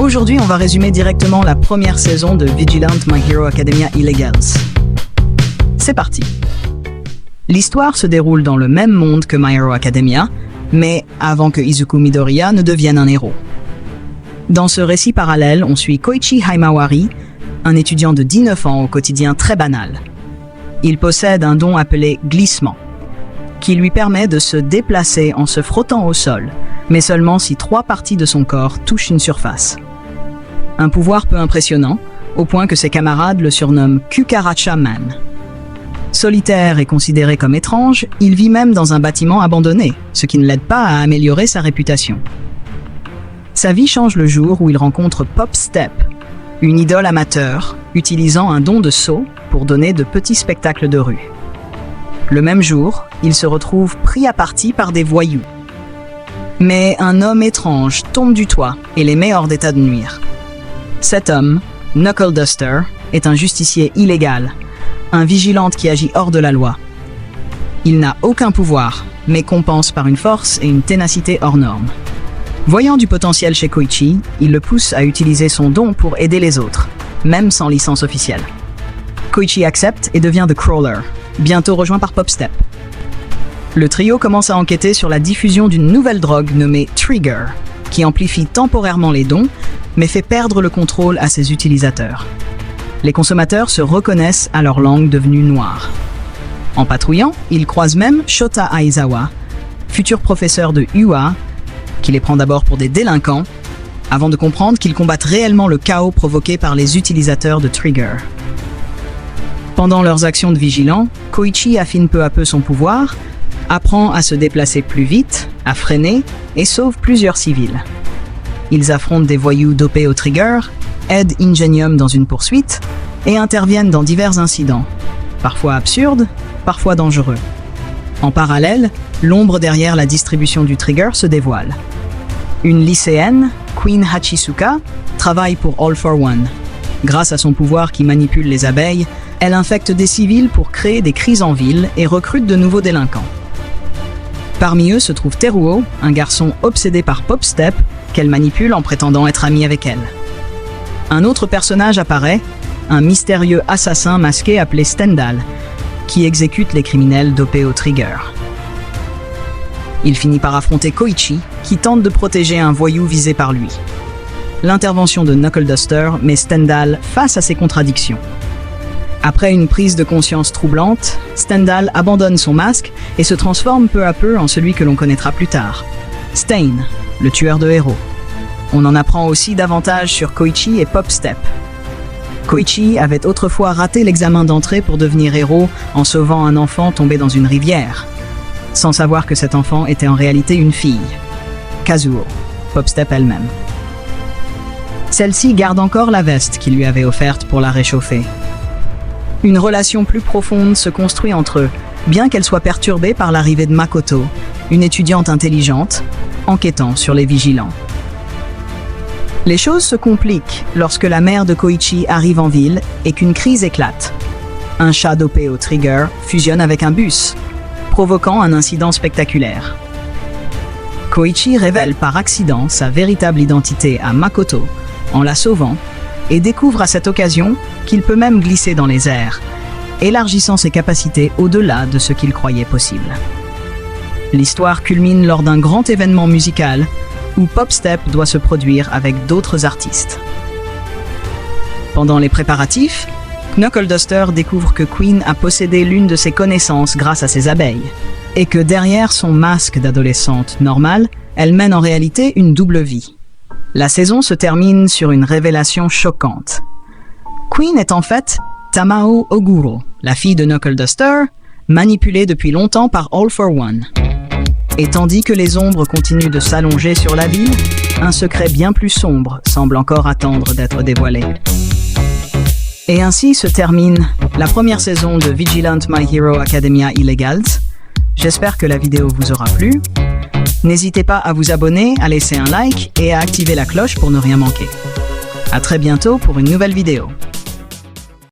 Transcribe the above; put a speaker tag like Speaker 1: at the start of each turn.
Speaker 1: Aujourd'hui, on va résumer directement la première saison de Vigilant My Hero Academia Illegals. C'est parti. L'histoire se déroule dans le même monde que My Hero Academia, mais avant que Izuku Midoriya ne devienne un héros. Dans ce récit parallèle, on suit Koichi Himawari, un étudiant de 19 ans au quotidien très banal. Il possède un don appelé glissement, qui lui permet de se déplacer en se frottant au sol, mais seulement si 3 parties de son corps touchent une surface. Un pouvoir peu impressionnant, au point que ses camarades le surnomment Kukaracha Man. Solitaire et considéré comme étrange, il vit même dans un bâtiment abandonné, ce qui ne l'aide pas à améliorer sa réputation. Sa vie change le jour où il rencontre Pop Step, une idole amateur, utilisant un don de saut pour donner de petits spectacles de rue. Le même jour, il se retrouve pris à partie par des voyous. Mais un homme étrange tombe du toit et les met hors d'état de nuire. Cet homme, Knuckle Duster, est un justicier illégal, un vigilante qui agit hors de la loi. Il n'a aucun pouvoir, mais compense par une force et une ténacité hors normes. Voyant du potentiel chez Koichi, il le pousse à utiliser son don pour aider les autres, même sans licence officielle. Koichi accepte et devient The Crawler, bientôt rejoint par Pop Step. Le trio commence à enquêter sur la diffusion d'une nouvelle drogue nommée Trigger, qui amplifie temporairement les dons, mais fait perdre le contrôle à ses utilisateurs. Les consommateurs se reconnaissent à leur langue devenue noire. En patrouillant, ils croisent même Shota Aizawa, futur professeur de UA, qui les prend d'abord pour des délinquants, avant de comprendre qu'ils combattent réellement le chaos provoqué par les utilisateurs de Trigger. Pendant leurs actions de vigilant, Koichi affine peu à peu son pouvoir, apprend à se déplacer plus vite, à freiner et sauve plusieurs civils. Ils affrontent des voyous dopés au Trigger, aident Ingenium dans une poursuite et interviennent dans divers incidents, parfois absurdes, parfois dangereux. En parallèle, l'ombre derrière la distribution du Trigger se dévoile. Une lycéenne, Queen Hachisuka, travaille pour All for One. Grâce à son pouvoir qui manipule les abeilles, elle infecte des civils pour créer des crises en ville et recrute de nouveaux délinquants. Parmi eux se trouve Teruo, un garçon obsédé par Pop Step, qu'elle manipule en prétendant être ami avec elle. Un autre personnage apparaît, un mystérieux assassin masqué appelé Stendhal, qui exécute les criminels dopés au Trigger. Il finit par affronter Koichi, qui tente de protéger un voyou visé par lui. L'intervention de Knuckle Duster met Stendhal face à ses contradictions. Après une prise de conscience troublante, Stendhal abandonne son masque et se transforme peu à peu en celui que l'on connaîtra plus tard, Stain, le tueur de héros. On en apprend aussi davantage sur Koichi et Pop Step. Koichi avait autrefois raté l'examen d'entrée pour devenir héros en sauvant un enfant tombé dans une rivière, sans savoir que cet enfant était en réalité une fille, Kazuo, Pop Step elle-même. Celle-ci garde encore la veste qu'il lui avait offerte pour la réchauffer. Une relation plus profonde se construit entre eux, bien qu'elle soit perturbée par l'arrivée de Makoto, une étudiante intelligente, enquêtant sur les vigilants. Les choses se compliquent lorsque la mère de Koichi arrive en ville et qu'une crise éclate. Un chat dopé au Trigger fusionne avec un bus, provoquant un incident spectaculaire. Koichi révèle par accident sa véritable identité à Makoto en la sauvant et découvre à cette occasion qu'il peut même glisser dans les airs, élargissant ses capacités au-delà de ce qu'il croyait possible. L'histoire culmine lors d'un grand événement musical où Pop Step doit se produire avec d'autres artistes. Pendant les préparatifs, Knuckle Duster découvre que Queen a possédé l'une de ses connaissances grâce à ses abeilles, et que derrière son masque d'adolescente normale, elle mène en réalité une double vie. La saison se termine sur une révélation choquante. Queen est en fait Tamao Oguro, la fille de Knuckle Duster, manipulée depuis longtemps par All for One. Et tandis que les ombres continuent de s'allonger sur la ville, un secret bien plus sombre semble encore attendre d'être dévoilé. Et ainsi se termine la première saison de Vigilant My Hero Academia Illegals. J'espère que la vidéo vous aura plu. N'hésitez pas à vous abonner, à laisser un like et à activer la cloche pour ne rien manquer. À très bientôt pour une nouvelle vidéo.